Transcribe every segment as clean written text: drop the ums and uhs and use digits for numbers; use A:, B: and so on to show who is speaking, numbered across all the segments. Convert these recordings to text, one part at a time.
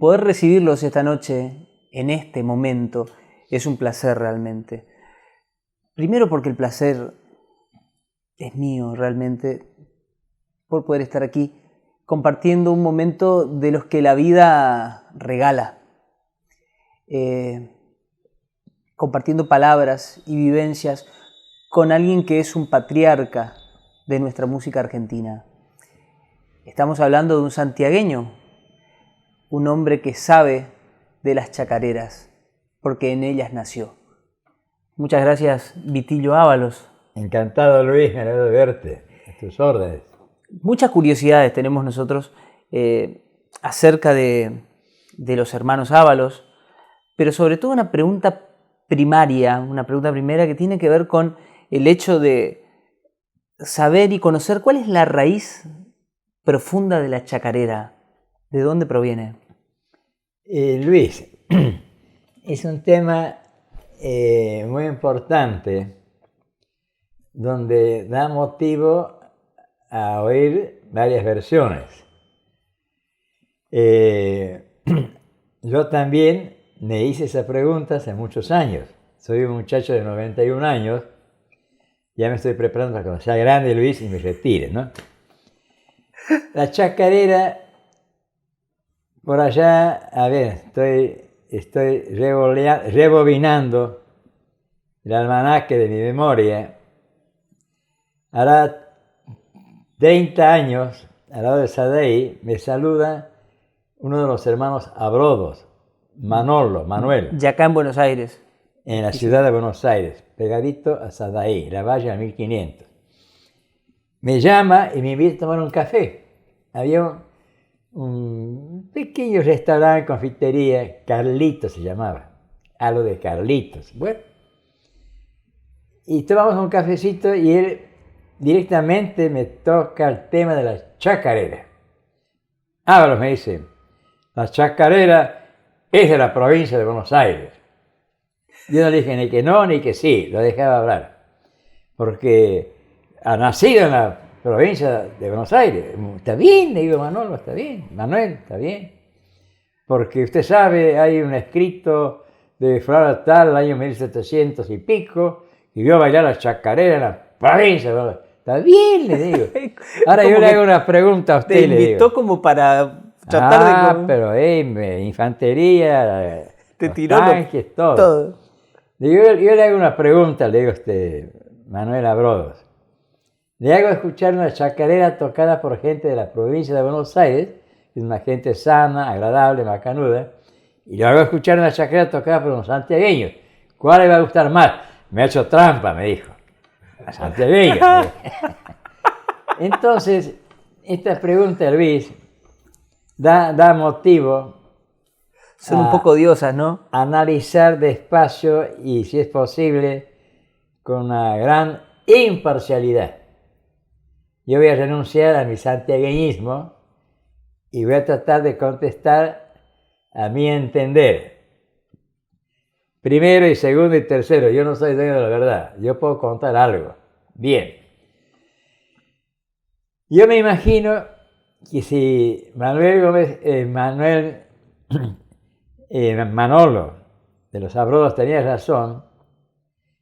A: poder recibirlos esta noche, en este momento, es un placer realmente. Primero porque el placer es mío realmente, por poder estar aquí compartiendo un momento de los que la vida regala. Compartiendo palabras y vivencias con alguien que es un patriarca de nuestra música argentina. Estamos hablando de un santiagueño, un hombre que sabe de las chacareras, porque en ellas nació. Muchas gracias, Vitillo Ábalos.
B: Encantado, Luis, me alegro de verte, a tus órdenes.
A: Muchas curiosidades tenemos nosotros acerca de los hermanos Ábalos, pero sobre todo una pregunta primera que tiene que ver con el hecho de saber y conocer cuál es la raíz profunda de la chacarera, de dónde proviene.
B: Luis, es un tema muy importante donde da motivo a oír varias versiones. Yo también me hice esa pregunta hace muchos años. Soy un muchacho de 91 años, ya me estoy preparando para cuando sea grande, Luis, y me retire, ¿no? La chacarera, por allá, a ver, estoy rebobinando el almanaque de mi memoria. Hará 30 años, al lado de Sadaí, me saluda uno de los hermanos Abrodos, Manuel.
A: Ya acá en Buenos Aires.
B: En la ciudad de Buenos Aires, pegadito a Sadaí, la Valle a 1500. Me llama y me invita a tomar un café. Había un pequeño restaurante, confitería, Carlitos se llamaba, algo de Carlitos. Bueno, y tomamos un cafecito y él directamente me toca el tema de la chacarera. Ábalos me dice, la chacarera es de la provincia de Buenos Aires. Yo no dije ni que no ni que sí, lo dejaba hablar, porque ha nacido en la provincia de Buenos Aires. Está bien, le digo, Manuel, está bien, porque usted sabe, hay un escrito de Flora Tal, el año 1700 y pico, y vio bailar la chacarera en la provincia de Buenos Aires. Está bien, le digo. Ahora yo le hago una pregunta a usted.
A: Te invitó como para tratar de...
B: pero infantería,
A: te tiró
B: tanques, todo. Yo le hago una pregunta, le digo Manuel Abrodos. Le hago escuchar una chacarera tocada por gente de la provincia de Buenos Aires, que es una gente sana, agradable, macanuda, y le hago escuchar una chacarera tocada por unos santiagueños. ¿Cuál le va a gustar más? Me ha hecho trampa, me dijo. A santiagueños. Entonces, esta pregunta, Luis, da motivo.
A: Son un poco odiosas, ¿no?
B: Analizar despacio y, si es posible, con una gran imparcialidad. Yo voy a renunciar a mi santiagueñismo y voy a tratar de contestar a mi entender. Primero y segundo y tercero, yo no soy dueño de la verdad, yo puedo contar algo. Bien. Yo me imagino que si Manolo de los Abrodos tenía razón,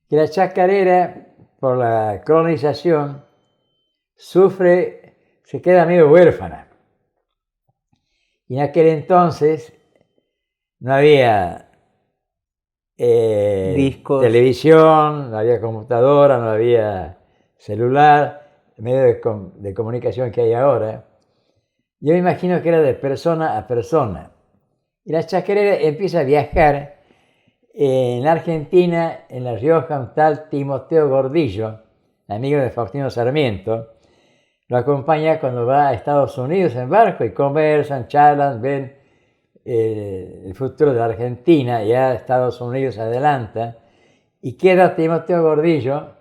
B: que la chacarera, por la colonización, se queda medio huérfana. Y en aquel entonces no había
A: discos,
B: televisión, no había computadora, no había celular, medio de comunicación que hay ahora. Yo me imagino que era de persona a persona. Y la chacarera empieza a viajar en la Argentina, en La Rioja, un tal Timoteo Gordillo, amigo de Faustino Sarmiento, lo acompaña cuando va a Estados Unidos en barco y conversan, charlan, ven el futuro de la Argentina, ya Estados Unidos adelanta, y queda Timoteo Gordillo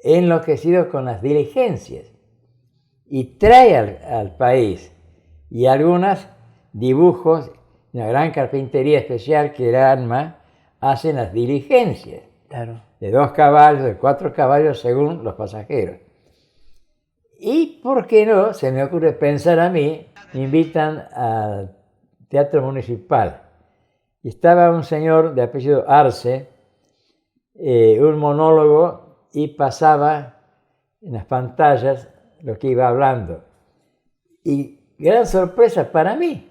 B: enloquecido con las diligencias y trae al país y algunos dibujos, una gran carpintería especial que Granma hacen las diligencias,
A: claro,
B: de 2 caballos, de 4 caballos según los pasajeros. Y, ¿por qué no? Se me ocurre pensar a mí, me invitan a Teatro Municipal. Y estaba un señor de apellido Arce, un monólogo, y pasaba en las pantallas lo que iba hablando. Y gran sorpresa para mí,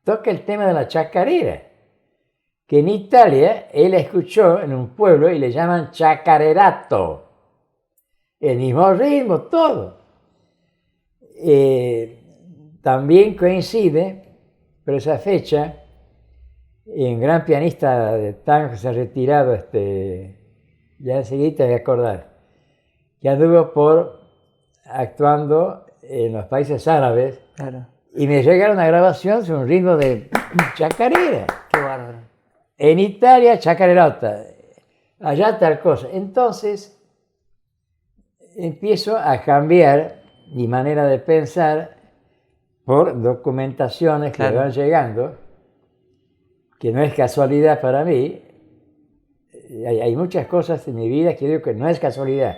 B: toca el tema de la chacarera, que en Italia él escuchó en un pueblo y le llaman chacarerato. El mismo ritmo, todo. También coincide, por esa fecha, un gran pianista de tango que se ha retirado, ya enseguida te voy a acordar, que anduvo actuando en los países árabes.
A: Claro.
B: Y me llegaron a grabación sobre un ritmo de chacarera.
A: Qué bárbaro.
B: En Italia, chacarerota. Allá tal cosa. Entonces, empiezo a cambiar mi manera de pensar por documentaciones que me van llegando, que no es casualidad para mí. Hay muchas cosas en mi vida que digo que no es casualidad,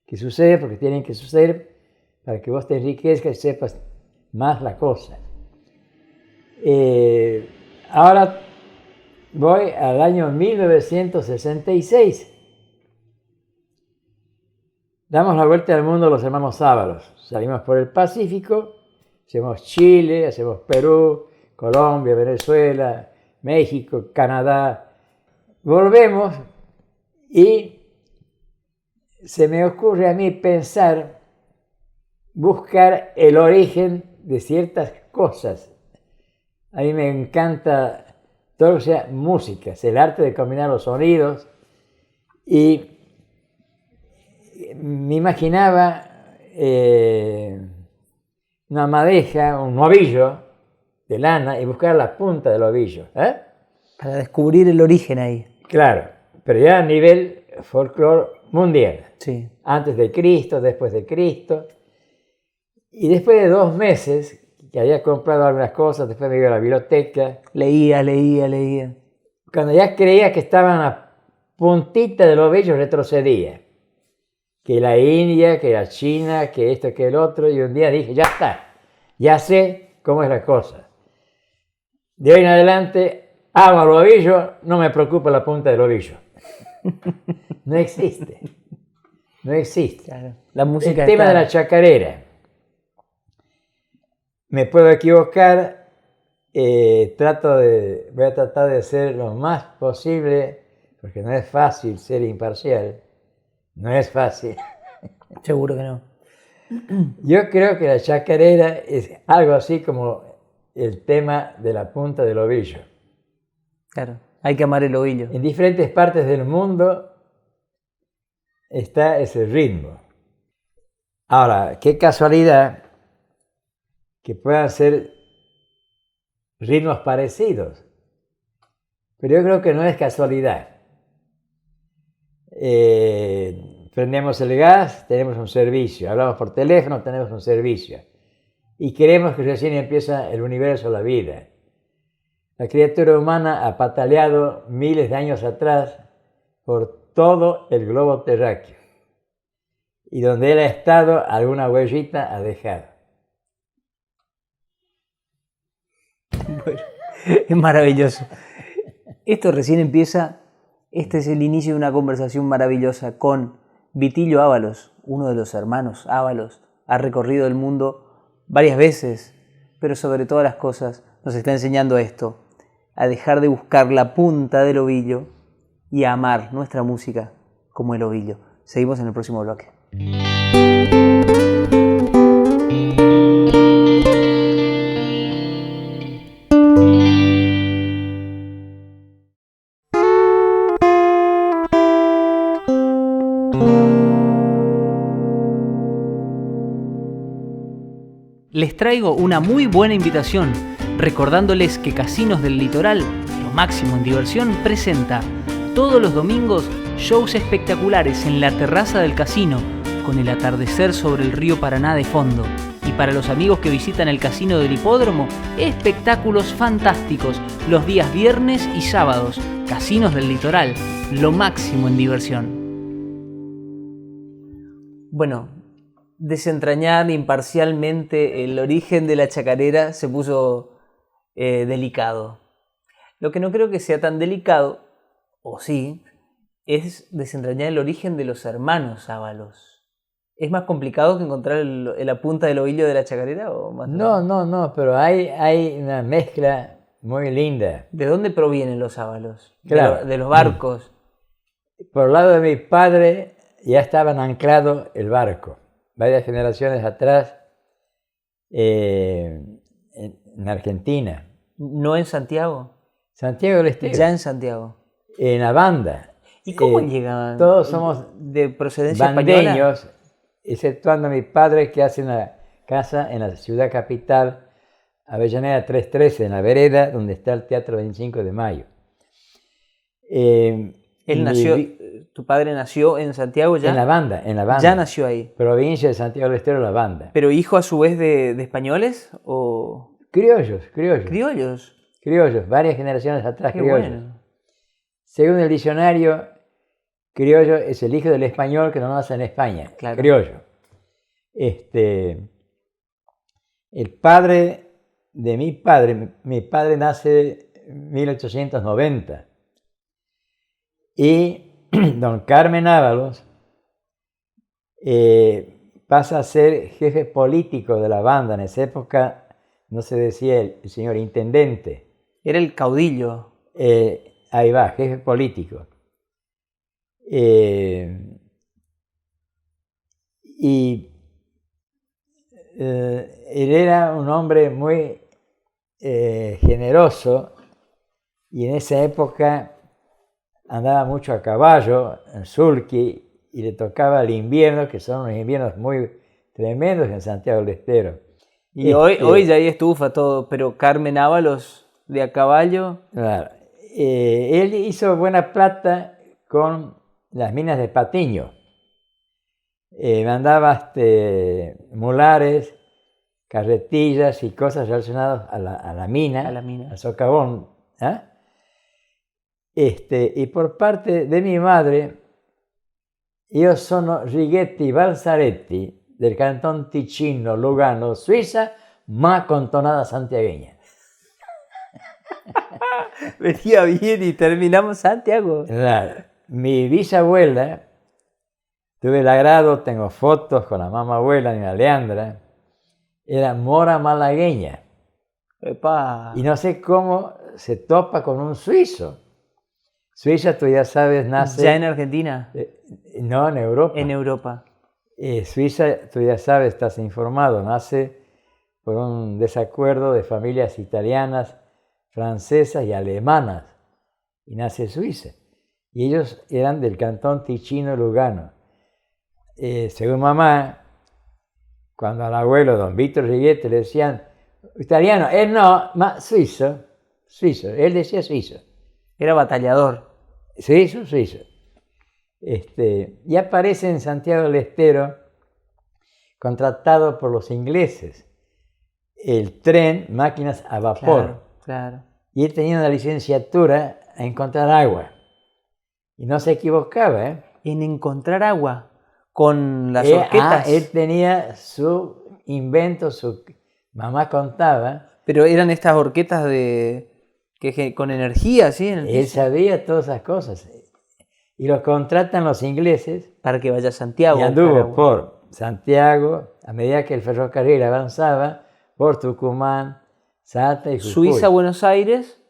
B: que sucede porque tienen que suceder para que vos te enriquezcas y sepas más la cosa. Ahora voy al año 1966. Damos la vuelta al mundo los hermanos Ábalos. Salimos por el Pacífico, hacemos Chile, hacemos Perú, Colombia, Venezuela, México, Canadá. Volvemos y se me ocurre a mí buscar el origen de ciertas cosas. A mí me encanta todo lo que sea música, es el arte de combinar los sonidos, y me imaginaba una madeja, un ovillo de lana y buscar la punta del ovillo.
A: Para descubrir el origen ahí.
B: Claro, pero ya a nivel folclore mundial.
A: Sí.
B: Antes de Cristo, después de Cristo. Y después de 2 meses, que había comprado algunas cosas, después me iba a la biblioteca.
A: Leía.
B: Cuando ya creía que estaba en la puntita del ovillo, retrocedía. Que la India, que la China, que esto, que el otro. Y un día dije, ya está, ya sé cómo es la cosa. De hoy en adelante, amo el ovillo, no me preocupa la punta del ovillo. No existe. No existe.
A: Claro. La música
B: el tema de la chacarera. Me puedo equivocar, voy a tratar de ser lo más posible, porque no es fácil ser imparcial, no es fácil.
A: Seguro que no.
B: Yo creo que la chacarera es algo así como el tema de la punta del ovillo.
A: Claro, hay que amar el ovillo.
B: En diferentes partes del mundo está ese ritmo. Ahora, qué casualidad que puedan ser ritmos parecidos, pero yo creo que no es casualidad. Prendemos el gas, tenemos un servicio, hablamos por teléfono, tenemos un servicio, y creemos que recién empieza el universo, la vida. La criatura humana ha pataleado miles de años atrás por todo el globo terráqueo, y donde él ha estado, alguna huellita ha dejado.
A: Bueno, es maravilloso. Esto recién empieza. Este es el inicio de una conversación maravillosa con Vitilio Ábalos, uno de los hermanos Ábalos. Ha recorrido el mundo varias veces, pero sobre todas las cosas nos está enseñando esto: a dejar de buscar la punta del ovillo y a amar nuestra música como el ovillo. Seguimos en el próximo bloque. Les traigo una muy buena invitación, recordándoles que Casinos del Litoral, lo máximo en diversión, presenta todos los domingos shows espectaculares en la terraza del casino, con el atardecer sobre el río Paraná de fondo. Y para los amigos que visitan el casino del hipódromo, espectáculos fantásticos los días viernes y sábados. Casinos del Litoral, lo máximo en diversión. Bueno, desentrañar imparcialmente el origen de la chacarera se puso delicado. Lo que no creo que sea tan delicado, o sí, es desentrañar el origen de los hermanos Ábalos. ¿Es más complicado que encontrar la punta del ovillo de la chacarera? ¿O más
B: No, pero hay una mezcla muy linda.
A: ¿De dónde provienen los Ábalos?
B: Claro.
A: De los barcos.
B: Por el lado de mi padre ya estaban anclados el barco. Varias generaciones atrás, en Argentina.
A: ¿No en Santiago?
B: Santiago del Estero.
A: Ya en Santiago.
B: En la banda.
A: ¿Y cómo llegaban?
B: Todos somos
A: de procedencia
B: bandeños,
A: española,
B: exceptuando mi padre que hace una casa en la ciudad capital, Avellaneda 313, en la vereda donde está el Teatro 25 de Mayo.
A: ¿Tu padre nació en Santiago ya?
B: En la banda.
A: Ya nació ahí.
B: Provincia de Santiago del Estero, La Banda.
A: ¿Pero hijo a su vez de españoles o...?
B: Criollos.
A: ¿Criollos?
B: Varias generaciones atrás.
A: Qué
B: criollos.
A: bueno.
B: Según el diccionario, criollo es el hijo del español que no nace en España.
A: Claro.
B: Criollo. El padre de mi padre nace en 1890. Y don Carmen Ábalos pasa a ser jefe político de la banda. En esa época no se decía el señor intendente.
A: Era el caudillo.
B: Ahí va, jefe político. Él era un hombre muy generoso y en esa época andaba mucho a caballo, en sulky, y le tocaba el invierno, que son unos inviernos muy tremendos en Santiago del Estero.
A: Y hoy ya hay estufa todo, pero Carmen Ábalos de a caballo.
B: Claro. Él hizo buena plata con las minas de Patiño. Mandaba mulares, carretillas y cosas relacionadas a la mina, al socavón. Y por parte de mi madre, io sono Righetti Balzaretti, del cantón Ticino, Lugano, Suiza, ma con tonada santiagueña.
A: Venía bien y terminamos Santiago.
B: Claro. Mi bisabuela, tuve el agrado, tengo fotos con la mamá abuela, mi Leandra, era mora malagueña.
A: ¡Epa!
B: Y no sé cómo se topa con un suizo. Suiza, tú ya sabes, nace...
A: ¿Ya en Argentina?
B: No, en Europa.
A: En Europa.
B: Suiza, tú ya sabes, estás informado, nace por un desacuerdo de familias italianas, francesas y alemanas. Y nace Suiza. Y ellos eran del cantón Ticino-Lugano. Según mamá, cuando al abuelo, don Víctor Righetti, le decían italiano, él no, ma suizo, él decía suizo.
A: Era batallador.
B: Suizo. Y aparece en Santiago del Estero, contratado por los ingleses, el tren, máquinas a vapor.
A: Claro.
B: Y él tenía una licenciatura a encontrar agua. Y no se equivocaba, ¿eh?
A: En encontrar agua con las horquetas.
B: Él tenía su invento, su mamá contaba.
A: Pero eran estas horquetas con energía, ¿sí?
B: Él sabía todas esas cosas. Y lo contratan los ingleses.
A: Para que vaya a Santiago.
B: Y anduvo por Santiago, a medida que el ferrocarril avanzaba, por Tucumán, Salta y Jujuy.
A: Suiza, Buenos Aires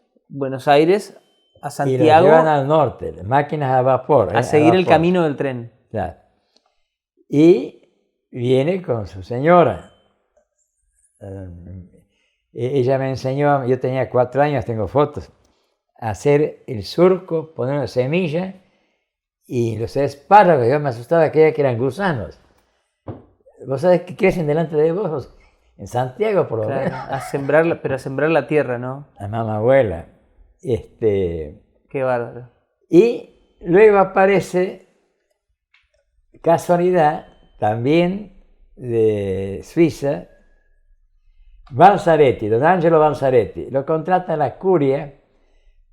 A: a Santiago.
B: Y lo llevan al norte, máquinas a vapor.
A: A seguir el camino del tren.
B: Claro. Y viene con su señora. Ella me enseñó, yo tenía 4 años, tengo fotos, a hacer el surco, poner una semilla y los espárragos. Yo me asustaba, creía que eran gusanos. ¿Vos sabés que crecen delante de vos? En Santiago, por lo menos.
A: A sembrar la tierra, ¿no?
B: La mamá abuela.
A: Qué bárbaro.
B: Y luego aparece, casualidad, también de Suiza, Balzaretti, don Angelo Balzaretti. Lo contrata en la curia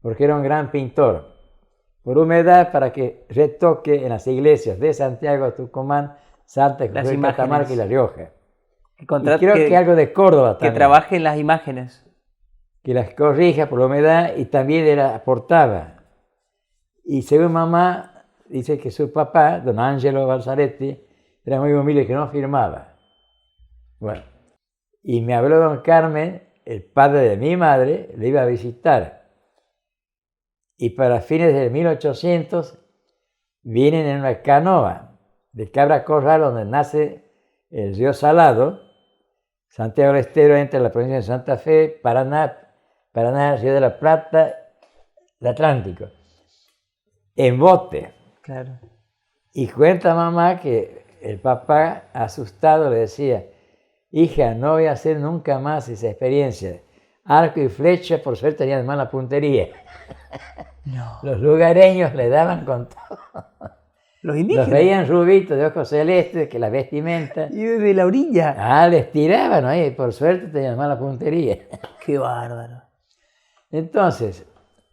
B: porque era un gran pintor. Por humedad, para que retoque en las iglesias de Santiago, Tucumán, Salta, Jujuy, Catamarca y La Rioja. Y creo que algo de Córdoba también.
A: Que trabaje en las imágenes.
B: que las corrija por la humedad y también le las aportaba. Y según mamá, dice que su papá, don Angelo Balzaretti, era muy humilde, que no firmaba. Bueno, y me habló don Carmen, el padre de mi madre, le iba a visitar. Y para fines de 1800 vienen en una canoa de Cabra Corral, donde nace el río Salado. Santiago del Estero entra en la provincia de Santa Fe, Paraná, Río de la Plata, el Atlántico, en bote.
A: Claro.
B: Y cuenta mamá que el papá, asustado, le decía: hija, no voy a hacer nunca más esa experiencia. Arco y flecha, por suerte, tenían mala puntería.
A: No.
B: Los lugareños le daban con todo.
A: Los indígenas.
B: Los veían rubitos, de ojos celestes, que la vestimenta.
A: Y desde la orilla.
B: Ah, les tiraban ahí, por suerte tenían mala puntería.
A: Qué bárbaro.
B: Entonces,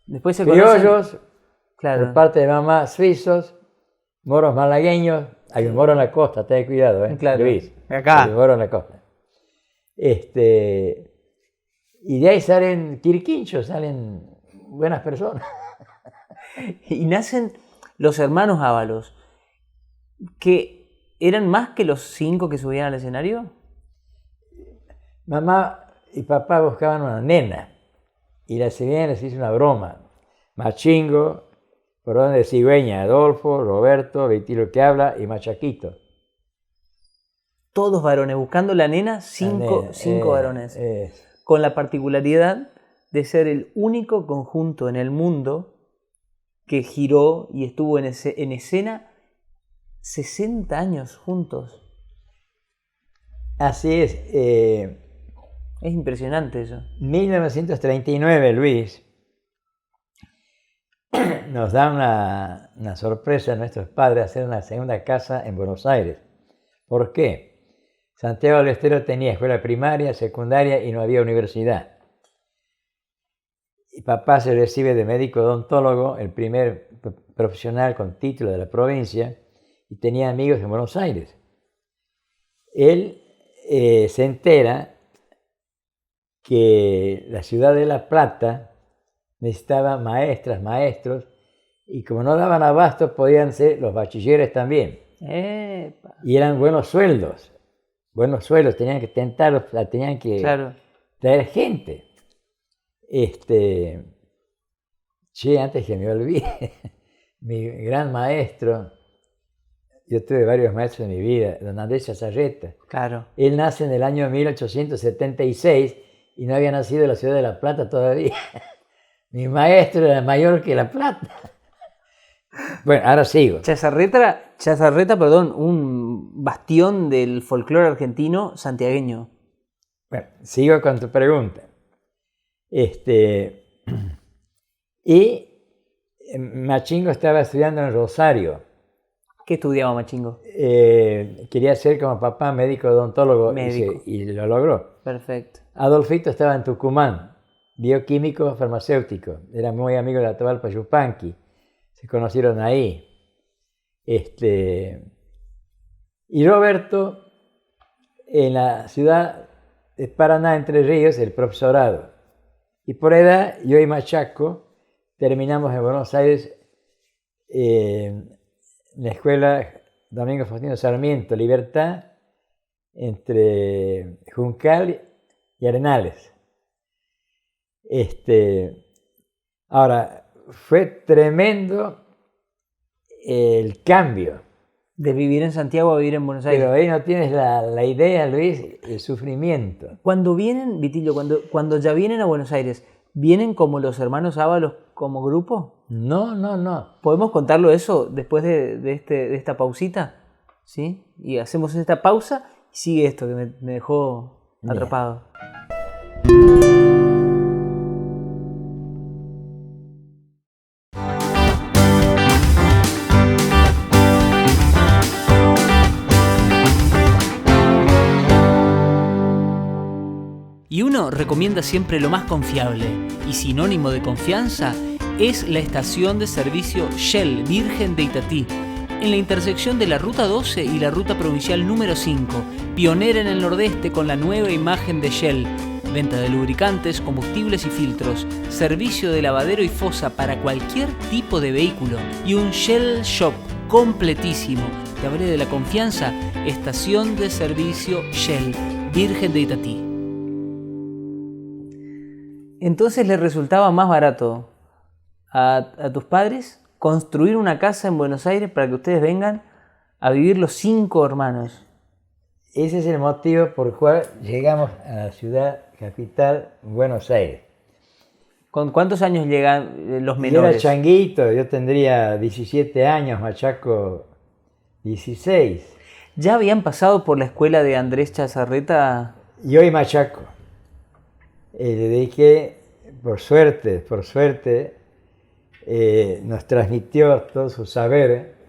A: Después se
B: criollos,
A: conocen. Claro.
B: por parte de mamá, suizos, moros malagueños. Hay un moro en la costa, ten cuidado,
A: Claro.
B: Luis.
A: Acá.
B: Hay un moro en la costa. Y de ahí salen quirquinchos, salen buenas personas.
A: Y nacen los hermanos Ábalos, que eran más que los 5 que subían al escenario.
B: Mamá y papá buscaban una nena y la señora les hizo una broma. Machingo, por orden de cigüeña, Adolfo, Roberto, Vitilo que habla y Machaquito.
A: Todos varones, buscando la nena, cinco varones. Con la particularidad de ser el único conjunto en el mundo que giró y estuvo en escena 60 años juntos.
B: Así es.
A: Es impresionante eso.
B: 1939, Luis, nos da una sorpresa a nuestros padres hacer una segunda casa en Buenos Aires. ¿Por qué? Santiago del Estero tenía escuela primaria, secundaria y no había universidad. Y papá se recibe de médico odontólogo, el primer profesional con título de la provincia, y tenía amigos en Buenos Aires. Él se entera que la ciudad de La Plata necesitaba maestras, maestros, y como no daban abasto, podían ser los bachilleres también.
A: ¡Epa!
B: Y eran buenos sueldos, tenían que tentarlos, tenían que
A: Claro.
B: traer gente. Antes que me olvide, mi gran maestro, yo tuve varios maestros en mi vida, don Andrés Chazarreta.
A: Claro.
B: Él nace en el año 1876 y no había nacido en la ciudad de La Plata todavía. Mi maestro era mayor que La Plata. Bueno, ahora sigo.
A: Chazarreta, un bastión del folclore argentino santiagueño.
B: Bueno, sigo con tu pregunta. Y Machingo estaba estudiando en Rosario.
A: ¿Qué estudiaba Machingo?
B: Quería ser como papá médico odontólogo
A: Médico.
B: y lo logró.
A: Perfecto.
B: Adolfito estaba en Tucumán, bioquímico farmacéutico. Era muy amigo de Atahualpa Yupanqui. Se conocieron ahí. Y Roberto, en la ciudad de Paraná, Entre Ríos, el profesorado. Y por edad, yo y Machaco terminamos en Buenos Aires en la escuela Domingo Faustino Sarmiento, Libertad, entre Juncal y Arenales. Ahora, fue tremendo el cambio.
A: De vivir en Santiago a vivir en Buenos Aires.
B: Pero ahí no tienes la idea, Luis, el sufrimiento.
A: Cuando vienen, Vitillo, cuando ya vienen a Buenos Aires, ¿vienen como los hermanos Ábalos como grupo?
B: No.
A: ¿Podemos contarlo eso después de esta pausita? ¿Sí? Y hacemos esta pausa y sigue esto que me dejó atrapado. Y uno recomienda siempre lo más confiable y sinónimo de confianza es la estación de servicio Shell Virgen de Itatí, en la intersección de la Ruta 12 y la Ruta Provincial número 5, pionera en el Nordeste con la nueva imagen de Shell. Venta de lubricantes, combustibles y filtros, servicio de lavadero y fosa para cualquier tipo de vehículo y un Shell Shop completísimo. Te hablé de la confianza, estación de servicio Shell, Virgen de Itatí. Entonces les resultaba más barato a tus padres construir una casa en Buenos Aires para que ustedes vengan a vivir los 5 hermanos.
B: Ese es el motivo por el cual llegamos a la ciudad capital, Buenos Aires.
A: ¿Con cuántos años llegan los
B: Yo
A: menores?
B: era changuito, yo tendría 17 años, Machaco 16.
A: ¿Ya habían pasado por la escuela de Andrés Chazarreta?
B: Yo y Machaco. Le dediqué, por suerte, nos transmitió todo su saber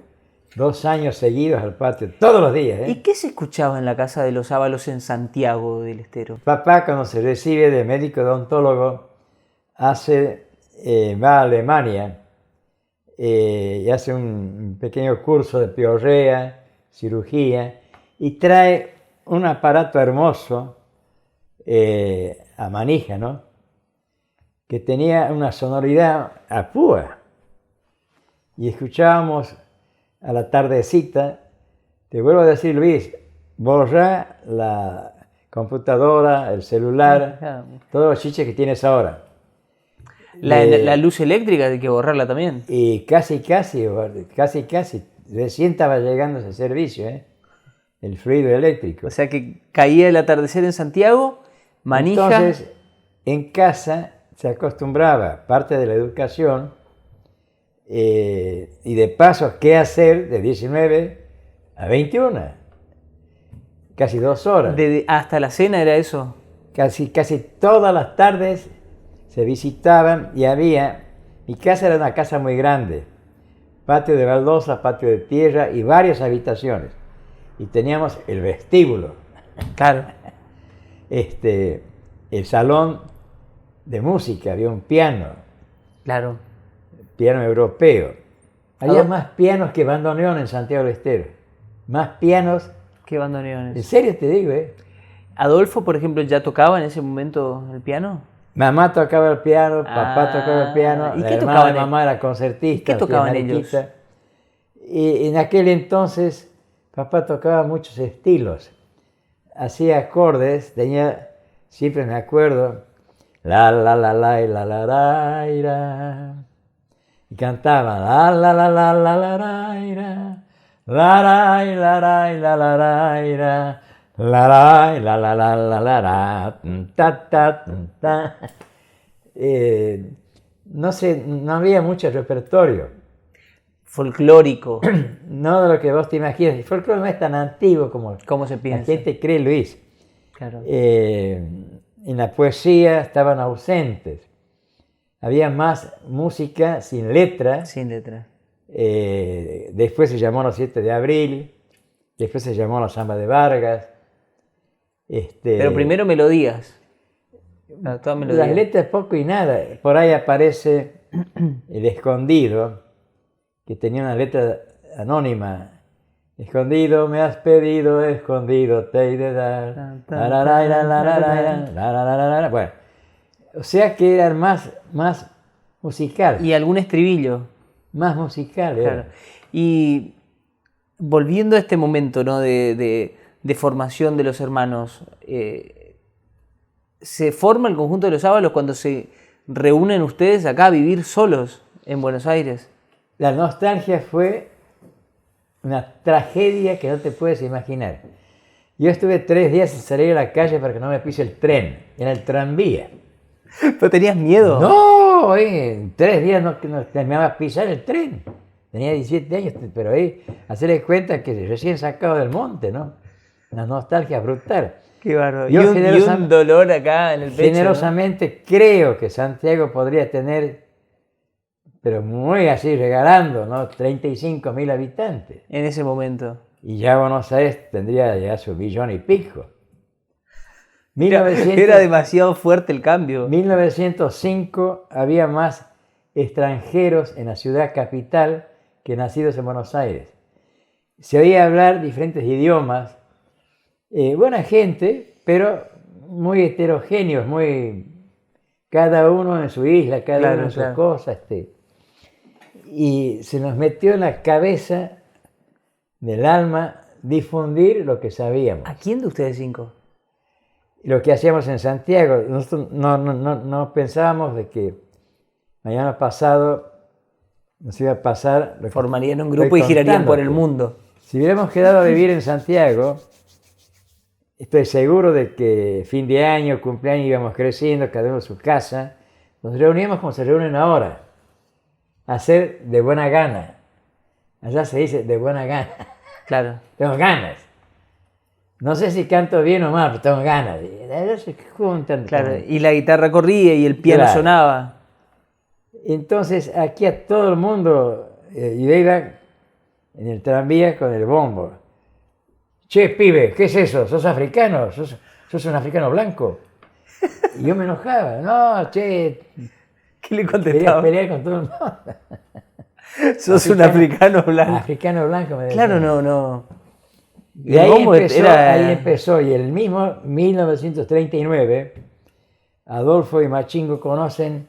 B: 2 años seguidos al patio, todos los días.
A: ¿Y qué se escuchaba en la casa de los Ábalos en Santiago del Estero?
B: Papá, cuando se recibe de médico odontólogo, va a Alemania y hace un pequeño curso de piorrea, cirugía, y trae un aparato hermoso a manija, ¿no? Que tenía una sonoridad a púa. Y escuchábamos a la tardecita, te vuelvo a decir, Luis, borra la computadora, el celular, todos los chiches que tienes ahora.
A: La luz eléctrica hay que borrarla también.
B: Y casi, recién estaba llegando ese servicio, el fluido eléctrico.
A: O sea que caía el atardecer en Santiago, manija.
B: Entonces, en casa se acostumbraba, parte de la educación, y de paso, ¿qué hacer de 19 a 21? Casi 2 horas.
A: Hasta la cena era eso.
B: Casi todas las tardes se visitaban y mi casa era una casa muy grande, patio de baldosa, patio de tierra y varias habitaciones. Y teníamos el vestíbulo.
A: Claro.
B: El salón de música, había un piano.
A: Claro.
B: Piano europeo. Había más pianos que bandoneón en Santiago del Estero. Más pianos.
A: ¿Qué bandoneones?
B: En serio te digo,
A: ¿Adolfo, por ejemplo, ya tocaba en ese momento el piano?
B: Mamá tocaba el piano, papá tocaba el piano,
A: ¿y
B: la
A: qué
B: hermana
A: tocaban
B: de mamá era concertista.
A: ¿Y qué tocaban ellos?
B: Y en aquel entonces, papá tocaba muchos estilos. Hacía acordes, siempre me acuerdo, la la la la la la la la. Y cantaba la la la la la la la la la la la la la la ta. No sé, no había mucho repertorio.
A: Folclórico.
B: No de lo que vos te imaginas. El folclore no es tan antiguo como
A: ¿Cómo se piensa?
B: la gente cree, Luis.
A: Claro.
B: En la poesía estaban ausentes. Había más música sin letra.
A: Sin letra.
B: Después se llamó Los 7 de Abril. Después se llamó La Samba de Vargas.
A: Pero primero melodías. Todas melodías.
B: Las letras poco y nada. Por ahí aparece El Escondido, que tenía una letra anónima. Escondido me has pedido, escondido te he de dar. Bueno, o sea que eran más musical.
A: Y algún estribillo.
B: Más musical.
A: Claro. Y volviendo a este momento, ¿no? de formación de los hermanos, ¿se forma el conjunto de los Ábalos cuando se reúnen ustedes acá a vivir solos en Buenos Aires?
B: La nostalgia fue una tragedia que no te puedes imaginar. Yo estuve 3 días sin salir a la calle para que no me pise el tren, era el tranvía.
A: ¿Pero tenías miedo?
B: No, en 3 días no me iba a pisar el tren. Tenía 17 años, pero ahí hacerle cuenta que recién sacado del monte, ¿no? Una nostalgia brutal.
A: Qué bárbaro. Y
B: Yo
A: un dolor acá en el pecho.
B: Generosamente, ¿no? Creo que Santiago podría tener, pero muy así regalando, ¿no? 35.000 habitantes.
A: En ese momento.
B: Y ya Buenos Aires tendría ya su 1,5 millones.
A: Era demasiado fuerte el cambio.
B: 1905 había más extranjeros en la ciudad capital que nacidos en Buenos Aires. Se oía hablar diferentes idiomas, buena gente, pero muy heterogéneos, cada uno en su isla, cada
A: Claro,
B: uno en sus
A: claro.
B: cosas. Y se nos metió en la cabeza del alma difundir lo que sabíamos.
A: ¿A quién de ustedes 5?
B: Lo que hacíamos en Santiago, nosotros no pensábamos de que mañana pasado nos iba a pasar lo que
A: Formarían un
B: estoy
A: grupo y girarían por el
B: contándote.
A: mundo.
B: Si hubiéramos quedado a vivir en Santiago, estoy seguro de que fin de año, cumpleaños, íbamos creciendo, cada uno en su casa, nos reuníamos como se reúnen ahora, a hacer de buena gana. Allá se dice de buena gana.
A: Claro.
B: Tengo ganas. No sé si canto bien o mal, pero tengo ganas. Allá se juntan.
A: Claro, y la guitarra corría y el piano
B: Claro.
A: sonaba.
B: Entonces, aquí a todo el mundo, yo iba en el tranvía con el bombo. Che, pibe, ¿qué es eso? ¿Sos africano? ¿Sos un africano blanco? Y yo me enojaba. No, che,
A: ¿Qué le
B: quería
A: contestaba?
B: pelear con todo el mundo.
A: Sos un africano blanco.
B: Africano blanco me decía.
A: Claro, no.
B: Y ahí
A: El bombo
B: empezó,
A: era-
B: ahí empezó, y el mismo 1939, Adolfo y Machingo conocen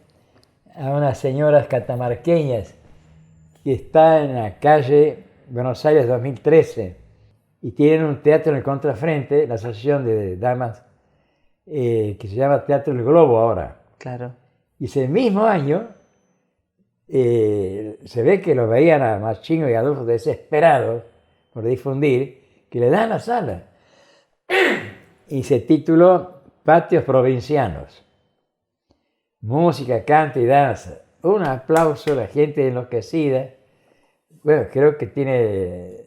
B: a unas señoras catamarqueñas que está en la calle Buenos Aires 2013 y tienen un teatro en el contrafrente, la asociación de damas, que se llama Teatro El Globo ahora.
A: Claro.
B: Y ese mismo año se ve que los veían a Machingo y Adolfo desesperados por difundir, que le dan la sala. Y se tituló Patios Provincianos. Música, canto y danza. Un aplauso, la gente enloquecida. Bueno, creo que tiene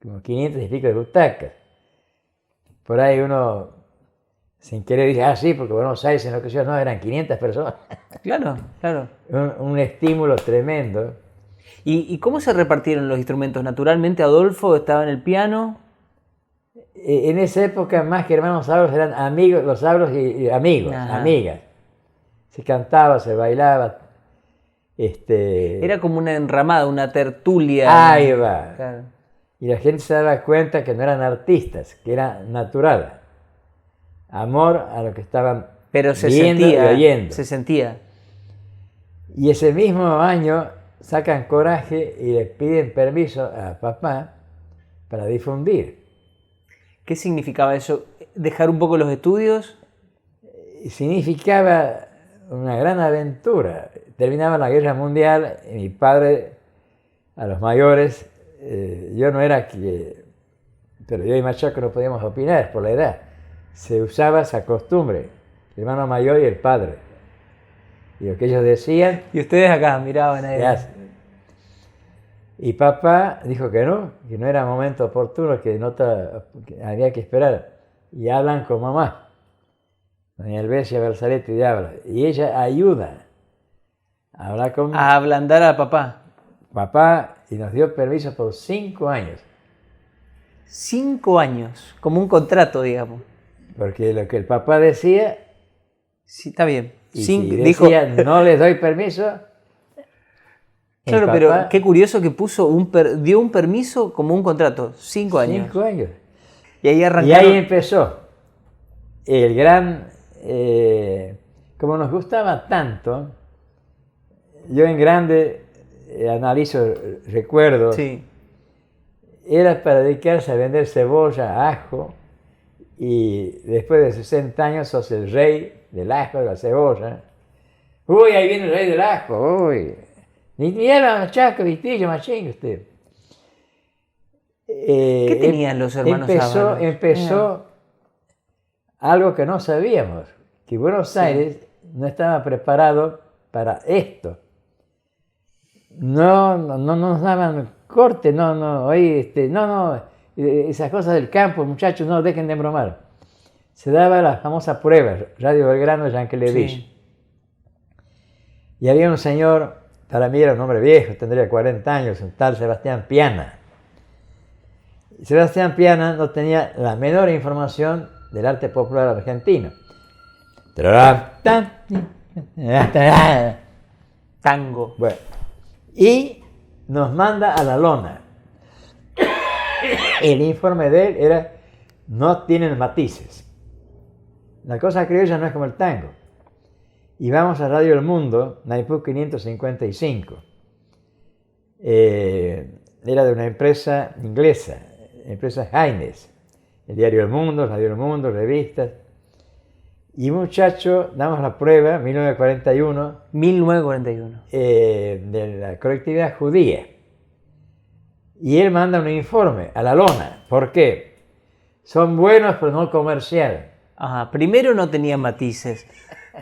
B: como 500 y pico de butacas. Por ahí uno, sin querer, dice, sí, porque Buenos Aires enloqueció. No, eran 500 personas.
A: Claro.
B: Un estímulo tremendo.
A: ¿Y cómo se repartieron los instrumentos? Naturalmente Adolfo estaba en el piano.
B: En esa época, más que hermanos sabros, eran amigos, los sabros y amigos,
A: Ajá.
B: amigas. Se cantaba, se bailaba.
A: Era como una enramada, una tertulia.
B: Ahí va.
A: Claro.
B: Y la gente se daba cuenta que no eran artistas, que era natural. Amor a lo que estaban
A: Pero se
B: viendo
A: sentía.
B: y oyendo.
A: Se sentía.
B: Y ese mismo año sacan coraje y le piden permiso a papá para difundir.
A: ¿Qué significaba eso? ¿Dejar un poco los estudios?
B: Y significaba una gran aventura. Terminaba la guerra mundial y mi padre, a los mayores, yo no era que, pero yo y Machaco no podíamos opinar por la edad. Se usaba esa costumbre, el hermano mayor y el padre. Y lo que ellos decían,
A: Y ustedes acá miraban ahí.
B: se hace. Y papá dijo que no era momento oportuno, que había que esperar. Y hablan con mamá, doña Elvesia Berzaletti de habla. Y ella ayuda a hablar con
A: A ablandar a papá.
B: papá y nos dio permiso por 5 años.
A: 5 años, como un contrato, digamos.
B: Porque lo que el papá decía,
A: Sí, está bien.
B: y
A: Cinco-
B: si
A: dijo,
B: decía no les doy permiso, el
A: claro,
B: papá,
A: pero qué curioso que dio un permiso como un contrato. 5 años.
B: 5 años.
A: Y ahí
B: Y
A: arrancaron.
B: ahí empezó el gran, como nos gustaba tanto, yo en grande analizo recuerdos,
A: Sí.
B: era para dedicarse a vender cebolla, ajo, y después de 60 años sos el rey del ajo, de la cebolla. Uy, ahí viene el rey del ajo, uy. Ni era Machaco, Vistillo, Machingo, usted.
A: ¿Qué tenían los hermanos Ábalos?
B: Empezó algo que no sabíamos, que Buenos Aires no estaba preparado para esto. No nos daban corte, esas cosas del campo, muchachos, no dejen de bromar. Se daba la famosa prueba, Radio Belgrano, Yankelevich.
A: Sí.
B: Y había un señor, para mí era un hombre viejo, tendría 40 años, un tal Sebastián Piana. Y Sebastián Piana no tenía la menor información del arte popular argentino.
A: Tango.
B: Bueno, y nos manda a la lona. El informe de él era, no tienen matices. La cosa criolla no es como el tango. Y vamos a Radio El Mundo, Naipú 555. Era de una empresa inglesa, empresa Heinz. El diario El Mundo, Radio El Mundo, revistas. Y un muchacho, damos la prueba, 1941.
A: 1941.
B: De la colectividad judía. Y él manda un informe a la lona. ¿Por qué? Son buenos, pero no comercial.
A: Ajá, primero no tenían matices.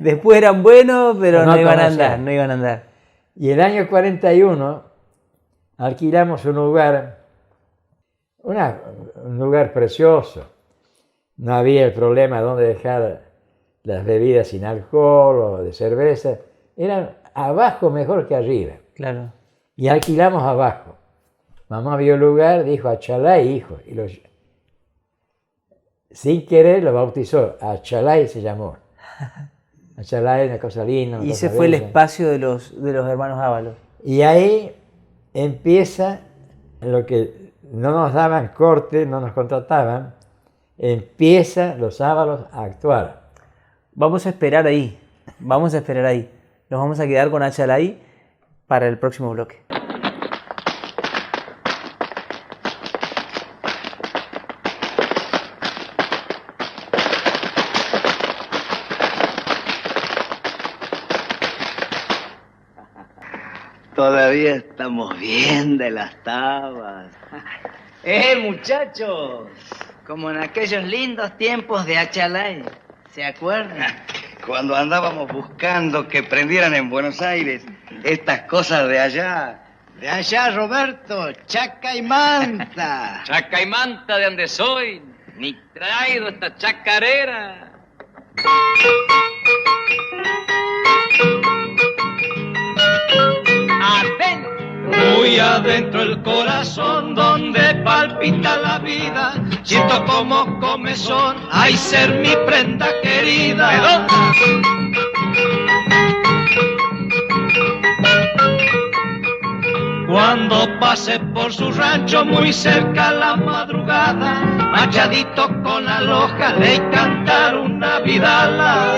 A: Después eran buenos, pero no iban a andar, no iban a andar.
B: Y el año 41 alquilamos un lugar, un lugar precioso. No había el problema de dónde dejar las bebidas sin alcohol o de cerveza. Eran abajo mejor que arriba.
A: Claro.
B: Y alquilamos abajo. Mamá vio el lugar, dijo Achalay, hijo. Y sin querer lo bautizó. Achalay se llamó. Achalay, una cosa linda.
A: Y ese fue el espacio de los hermanos Ábalos.
B: Y ahí empieza lo que no nos daban corte, no nos contrataban. Empiezan los Ábalos a actuar.
A: Vamos a esperar ahí. Vamos a esperar ahí. Nos vamos a quedar con Achalay para el próximo bloque.
C: Todavía estamos bien de las tabas. Muchachos, como en aquellos lindos tiempos de Achalay, ¿se acuerdan? Cuando andábamos buscando que prendieran en Buenos Aires estas cosas de allá. De allá, Roberto, chaca y manta.
D: Chaca y manta de donde soy, ni traído esta chacarera. Muy adentro el corazón donde palpita la vida, siento como comezón, ay ser mi prenda querida. Cuando pase por su rancho muy cerca a la madrugada, machadito con la loja de cantar una vidala.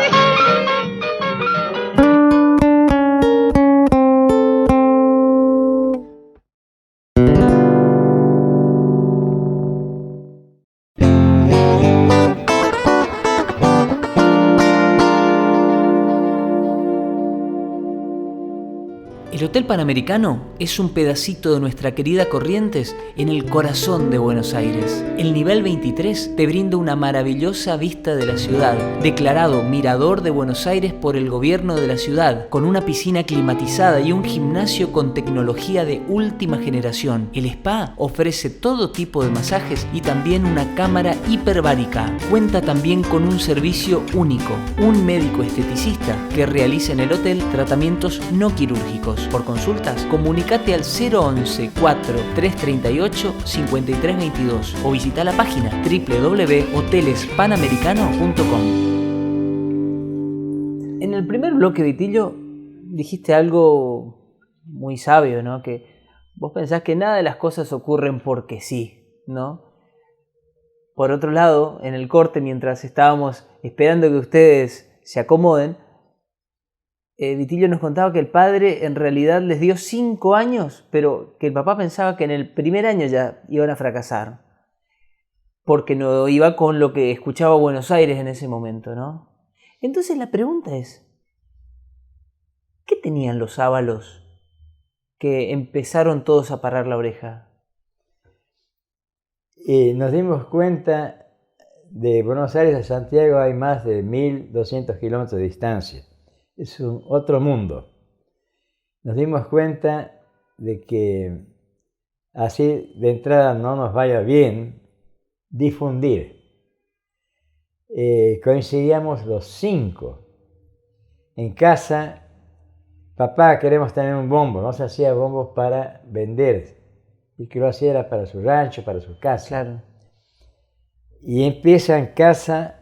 A: El Hotel Panamericano es un pedacito de nuestra querida Corrientes en el corazón de Buenos Aires. El nivel 23 te brinda una maravillosa vista de la ciudad, declarado Mirador de Buenos Aires por el gobierno de la ciudad, con una piscina climatizada y un gimnasio con tecnología de última generación. El spa ofrece todo tipo de masajes y también una cámara hiperbárica. Cuenta también con un servicio único, un médico esteticista que realiza en el hotel tratamientos no quirúrgicos. Por consultas, comunícate al 011-4338-5322 o visita la página www.hotelespanamericano.com. En el primer bloque, Vitillo, dijiste algo muy sabio, ¿no? Que vos pensás que nada de las cosas ocurren porque sí, ¿no? Por otro lado, en el corte, mientras estábamos esperando que ustedes se acomoden, Vitillo nos contaba que el padre en realidad les dio 5 años, pero que el papá pensaba que en el primer año ya iban a fracasar, porque no iba con lo que escuchaba Buenos Aires en ese momento, ¿no? Entonces la pregunta es, ¿qué tenían los Ábalos que empezaron todos a parar la oreja?
B: Nos dimos cuenta de Buenos Aires a Santiago hay más de 1.200 kilómetros de distancia. Es otro mundo. Nos dimos cuenta de que así de entrada no nos vaya bien difundir. Coincidíamos los 5. En casa, papá, queremos tener un bombo. No se hacía bombos para vender. Y que lo hacía era para su rancho, para su casa.
A: Claro.
B: Y empieza en casa,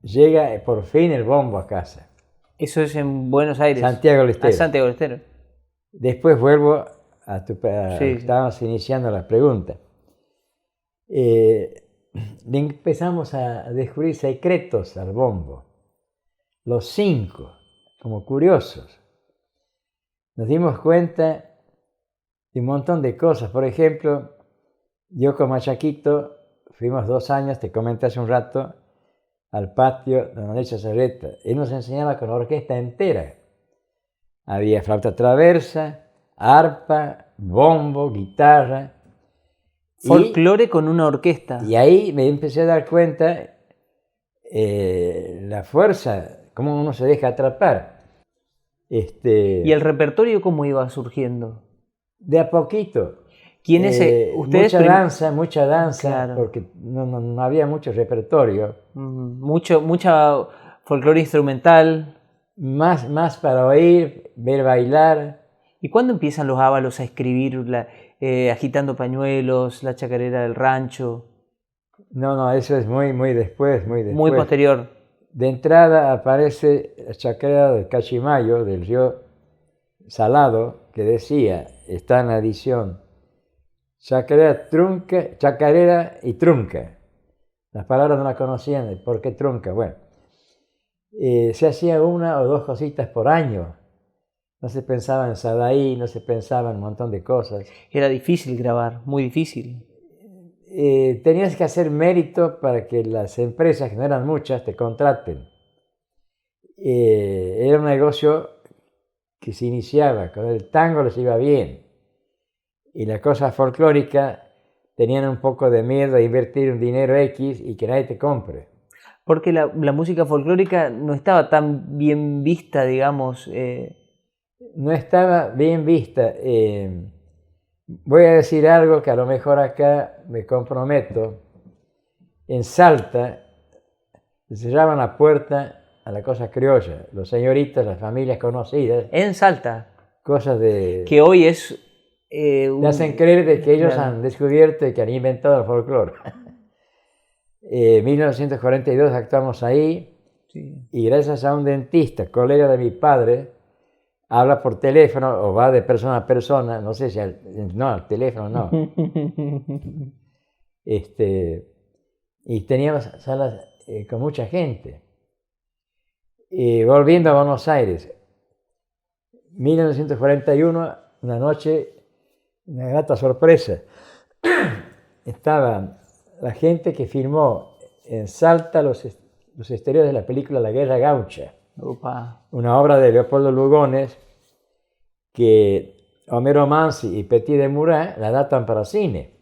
B: llega por fin el bombo a casa.
A: Eso es en Buenos Aires.
B: Santiago del Estero.
A: Santiago del Estero.
B: Después vuelvo a
A: Sí.
B: estábamos iniciando las preguntas. Empezamos a descubrir secretos al bombo. los 5, como curiosos, nos dimos cuenta de un montón de cosas. Por ejemplo, yo con Machaquito fuimos 2 años, te comenté hace un rato, al patio de Don Alicia Serreta. Él nos enseñaba con la orquesta entera. Había flauta traversa, arpa, bombo, guitarra.
A: Folclore con una orquesta.
B: Y ahí me empecé a dar cuenta la fuerza, cómo uno se deja atrapar.
A: ¿Y el repertorio cómo iba surgiendo?
B: De a poquito.
A: ¿Quién es? ¿Ustedes
B: mucha danza,
A: claro.
B: Porque no había mucho repertorio.
A: Mucha folclore instrumental.
B: Más para oír, ver bailar.
A: ¿Y cuándo empiezan los ábalos a escribir Agitando Pañuelos, La Chacarera del Rancho?
B: No, eso es muy después.
A: Muy posterior.
B: De entrada aparece la chacarera del Cachimayo, del río Salado, que decía, está en la edición, chacarera y trunca. Las palabras no las conocían, ¿por qué trunca? Bueno, se hacía 1 o 2 cositas por año. No se pensaba en Sadaí, no se pensaba en un montón de cosas.
A: Era difícil grabar, muy difícil.
B: Tenías que hacer mérito para que las empresas, que no eran muchas, te contraten. Era un negocio que se iniciaba, con el tango les iba bien. Y las cosas folclóricas tenían un poco de miedo a invertir un dinero X y que nadie te compre.
A: Porque la música folclórica no estaba tan bien vista, digamos.
B: No estaba bien vista. Voy a decir algo que a lo mejor acá me comprometo. En Salta se cerraban la puerta a la cosa criolla. Los señoritos, las familias conocidas.
A: En Salta.
B: Cosas de...
A: Que hoy es...
B: te hacen creer de que ellos han descubierto y que han inventado el folclore. En 1942 actuamos ahí, sí. Y gracias a un dentista, colega de mi padre, habla por teléfono o va de persona a persona, no sé si al teléfono no. Y teníamos salas con mucha gente. Volviendo a Buenos Aires, 1941, una noche, una grata sorpresa. Estaba la gente que filmó en Salta los exteriores de la película La Guerra Gaucha.
A: Opa.
B: Una obra de Leopoldo Lugones que Homero Manzi y Petit de Murat la adaptan para cine.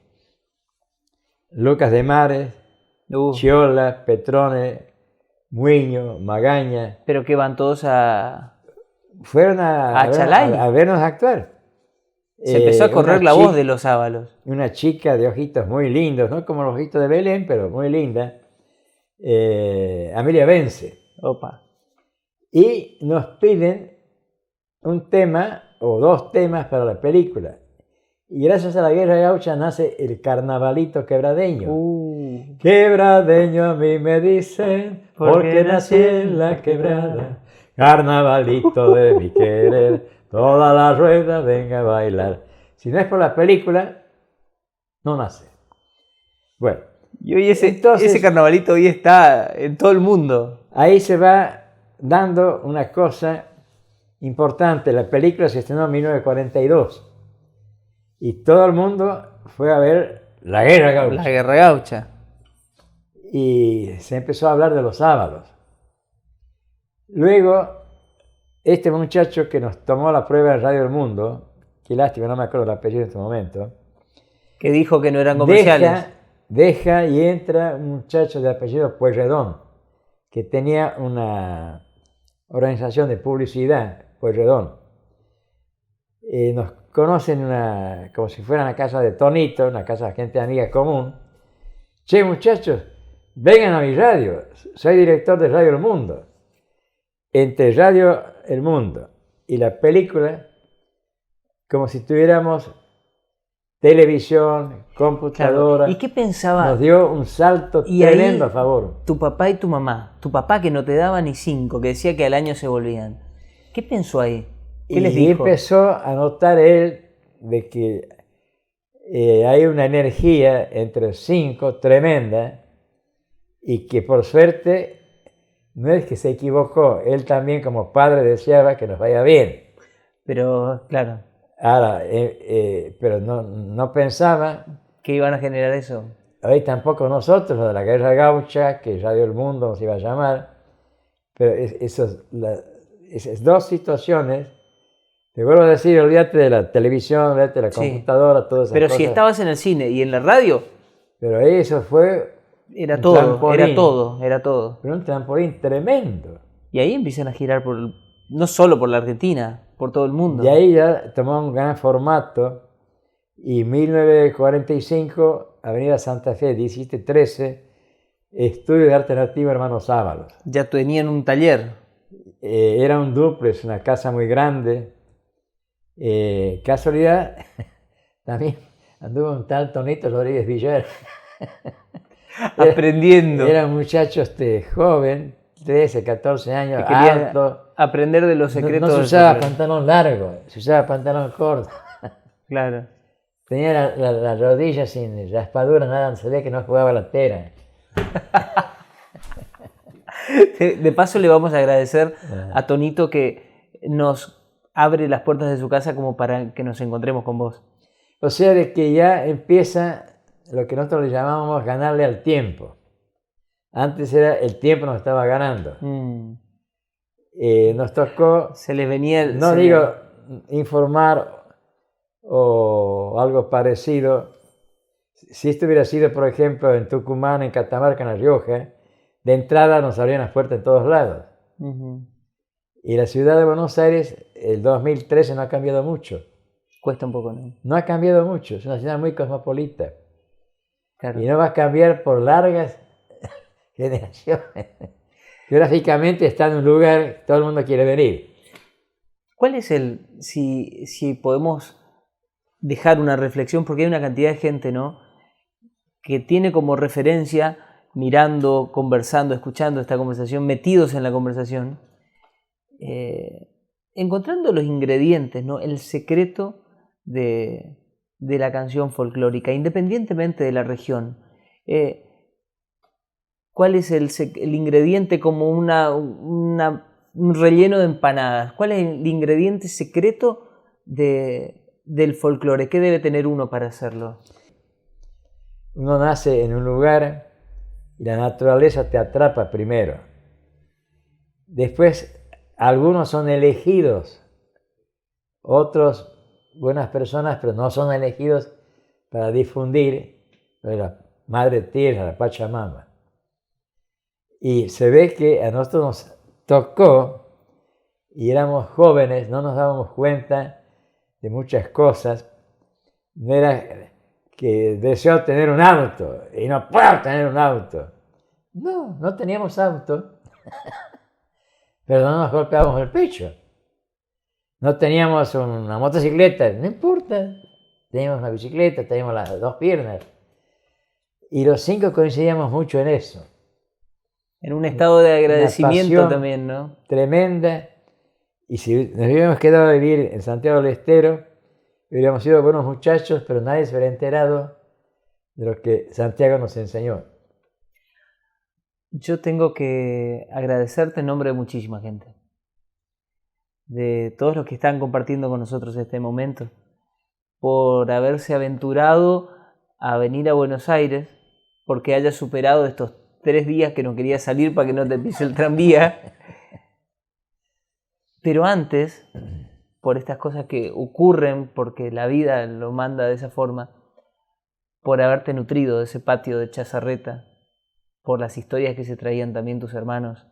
B: Lucas de Mares, Chiola, Petrone, Muiño, Magaña.
A: Pero que van todos
B: fueron a vernos actuar.
A: Se empezó a correr la voz de los ábalos.
B: Una chica de ojitos muy lindos, no como los ojitos de Belén, pero muy linda. Amelia Vence.
A: Opa.
B: Y nos piden un tema o 2 temas para la película. Y gracias a la Guerra Gaucha nace el carnavalito quebradeño. Quebradeño a mí me dicen, porque nací en la quebrada. Carnavalito de mi querer, toda la rueda venga a bailar. Si no es por la película, no nace. Bueno.
A: Y hoy ese carnavalito hoy está en todo el mundo.
B: Ahí se va dando una cosa importante. La película se estrenó en 1942 y todo el mundo fue a ver La Guerra Gaucha.
A: La Guerra Gaucha.
B: Y se empezó a hablar de los ábalos. Luego, este muchacho que nos tomó la prueba en Radio El Mundo, qué lástima, no me acuerdo el apellido en este momento,
A: que dijo que no eran comerciales.
B: Deja y entra un muchacho de apellido Pueyrredón, que tenía una organización de publicidad, Pueyrredón. Nos conocen como si fuera una casa de Tonito, una casa de gente amiga común. Che, muchachos, vengan a mi radio, soy director de Radio El Mundo. Entre Radio El Mundo y la película, como si tuviéramos televisión, computadora.
A: Claro. ¿Y qué pensaba?
B: Nos dio un salto tremendo a favor.
A: Tu papá y tu mamá, tu papá que no te daba ni 5, que decía que al año se volvían. ¿Qué pensó ahí? ¿Qué les dijo?
B: Y empezó a notar él de que hay una energía entre 5 tremenda y que por suerte no es que se equivocó, él también como padre deseaba que nos vaya bien.
A: Pero, claro,
B: Ahora, pero no pensaba,
A: ¿qué iban a generar eso?
B: hoy tampoco nosotros, lo de la guerra gaucha, que Radio El Mundo nos iba a llamar, pero esas dos situaciones, te vuelvo a decir, olvídate de la televisión, olvídate de la
A: Sí.
B: computadora, todas esas
A: Pero
B: cosas.
A: si estabas en el cine y en la radio,
B: Pero eso fue
A: era
B: un
A: todo,
B: trampolín,
A: era todo, era todo.
B: pero un trampolín tremendo.
A: Y ahí empiezan a girar no solo por la Argentina, por todo el mundo.
B: Y ahí ya tomó un gran formato, y 1945, Avenida Santa Fe, 1713, Estudio de Arte Nativo Hermanos Ábalos.
A: Ya tenían un taller.
B: Era un dúplex, una casa muy grande. Casualidad, también anduvo un tal Tonito Rodríguez Villar.
A: Aprendiendo.
B: Era un muchacho joven, 13, 14 años,
A: Que quería
B: alto.
A: aprender de los secretos.
B: No se
A: del
B: usaba
A: folclore.
B: pantalón largo, se usaba pantalón corto.
A: Claro.
B: Tenía la rodilla sin raspadura, nada, sabía que no jugaba la tera.
A: De paso le vamos a agradecer a Tonito que nos abre las puertas de su casa como para que nos encontremos con vos.
B: O sea, de que ya empieza lo que nosotros le llamábamos ganarle al tiempo. Antes era el tiempo nos estaba ganando. Nos tocó,
A: Se les venía...
B: no digo informar o algo parecido. Si esto hubiera sido, por ejemplo, en Tucumán, en Catamarca, en La Rioja, de entrada nos abrían las puertas en todos lados. Y la ciudad de Buenos Aires, el 2013, no ha cambiado mucho.
A: Cuesta un poco, ¿no?
B: No ha cambiado mucho, es una ciudad muy cosmopolita.
A: Claro.
B: Y no va a cambiar por largas generaciones. Geográficamente está en un lugar, todo el mundo quiere venir.
A: ¿Cuál es si podemos dejar una reflexión, porque hay una cantidad de gente, ¿no?, que tiene como referencia, mirando, conversando, escuchando esta conversación, metidos en la conversación, encontrando los ingredientes, ¿no?, el secreto de la canción folclórica, independientemente de la región. ¿Cuál es el ingrediente como un relleno de empanadas? ¿Cuál es el ingrediente secreto del folclore? ¿Qué debe tener uno para hacerlo?
B: Uno nace en un lugar y la naturaleza te atrapa primero. Después, algunos son elegidos, otros buenas personas, pero no son elegidos para difundir la madre tierra, la Pachamama. Y se ve que a nosotros nos tocó, y éramos jóvenes, no nos dábamos cuenta de muchas cosas. No era que deseo tener un auto y no puedo tener un auto. No teníamos auto, pero no nos golpeábamos el pecho. No teníamos una motocicleta, no importa. Teníamos una bicicleta, teníamos las dos piernas. Y los cinco coincidíamos mucho en eso.
A: En un estado de agradecimiento también, ¿no?
B: Tremenda. Y si nos hubiéramos quedado a vivir en Santiago del Estero, hubiéramos sido buenos muchachos, pero nadie se hubiera enterado de lo que Santiago nos enseñó.
A: Yo tengo que agradecerte en nombre de muchísima gente, de todos los que están compartiendo con nosotros este momento, por haberse aventurado a venir a Buenos Aires, porque hayas superado estos 3 días que no querías salir para que no te pise el tranvía. Pero antes, por estas cosas que ocurren, porque la vida lo manda de esa forma, por haberte nutrido de ese patio de Chazarreta, por las historias que se traían también tus hermanos,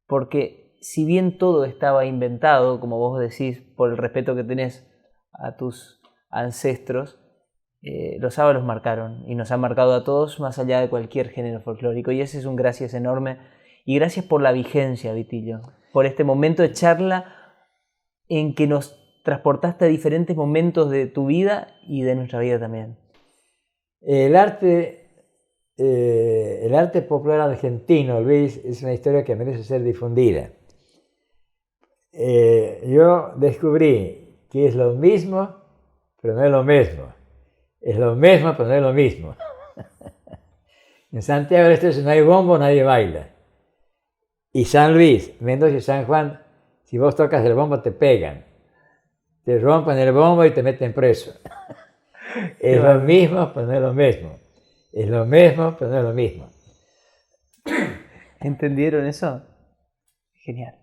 A: porque si bien todo estaba inventado, como vos decís, por el respeto que tenés a tus ancestros, los ábalos marcaron y nos han marcado a todos más allá de cualquier género folclórico, y ese es un gracias enorme. Y gracias por la vigencia, Vitillo, por este momento de charla en que nos transportaste a diferentes momentos de tu vida y de nuestra vida también.
B: El arte popular argentino, Luis, es una historia que merece ser difundida. Yo descubrí que es lo mismo, pero no es lo mismo. Es lo mismo, pero no es lo mismo. En Santiago del Estero, si no hay bombo, nadie baila. Y San Luis, Mendoza y San Juan, si vos tocas el bombo te pegan. Te rompen el bombo y te meten preso. Es lo mismo, pero no es lo mismo. Es lo mismo, pero no es lo mismo.
A: ¿Entendieron eso? Genial.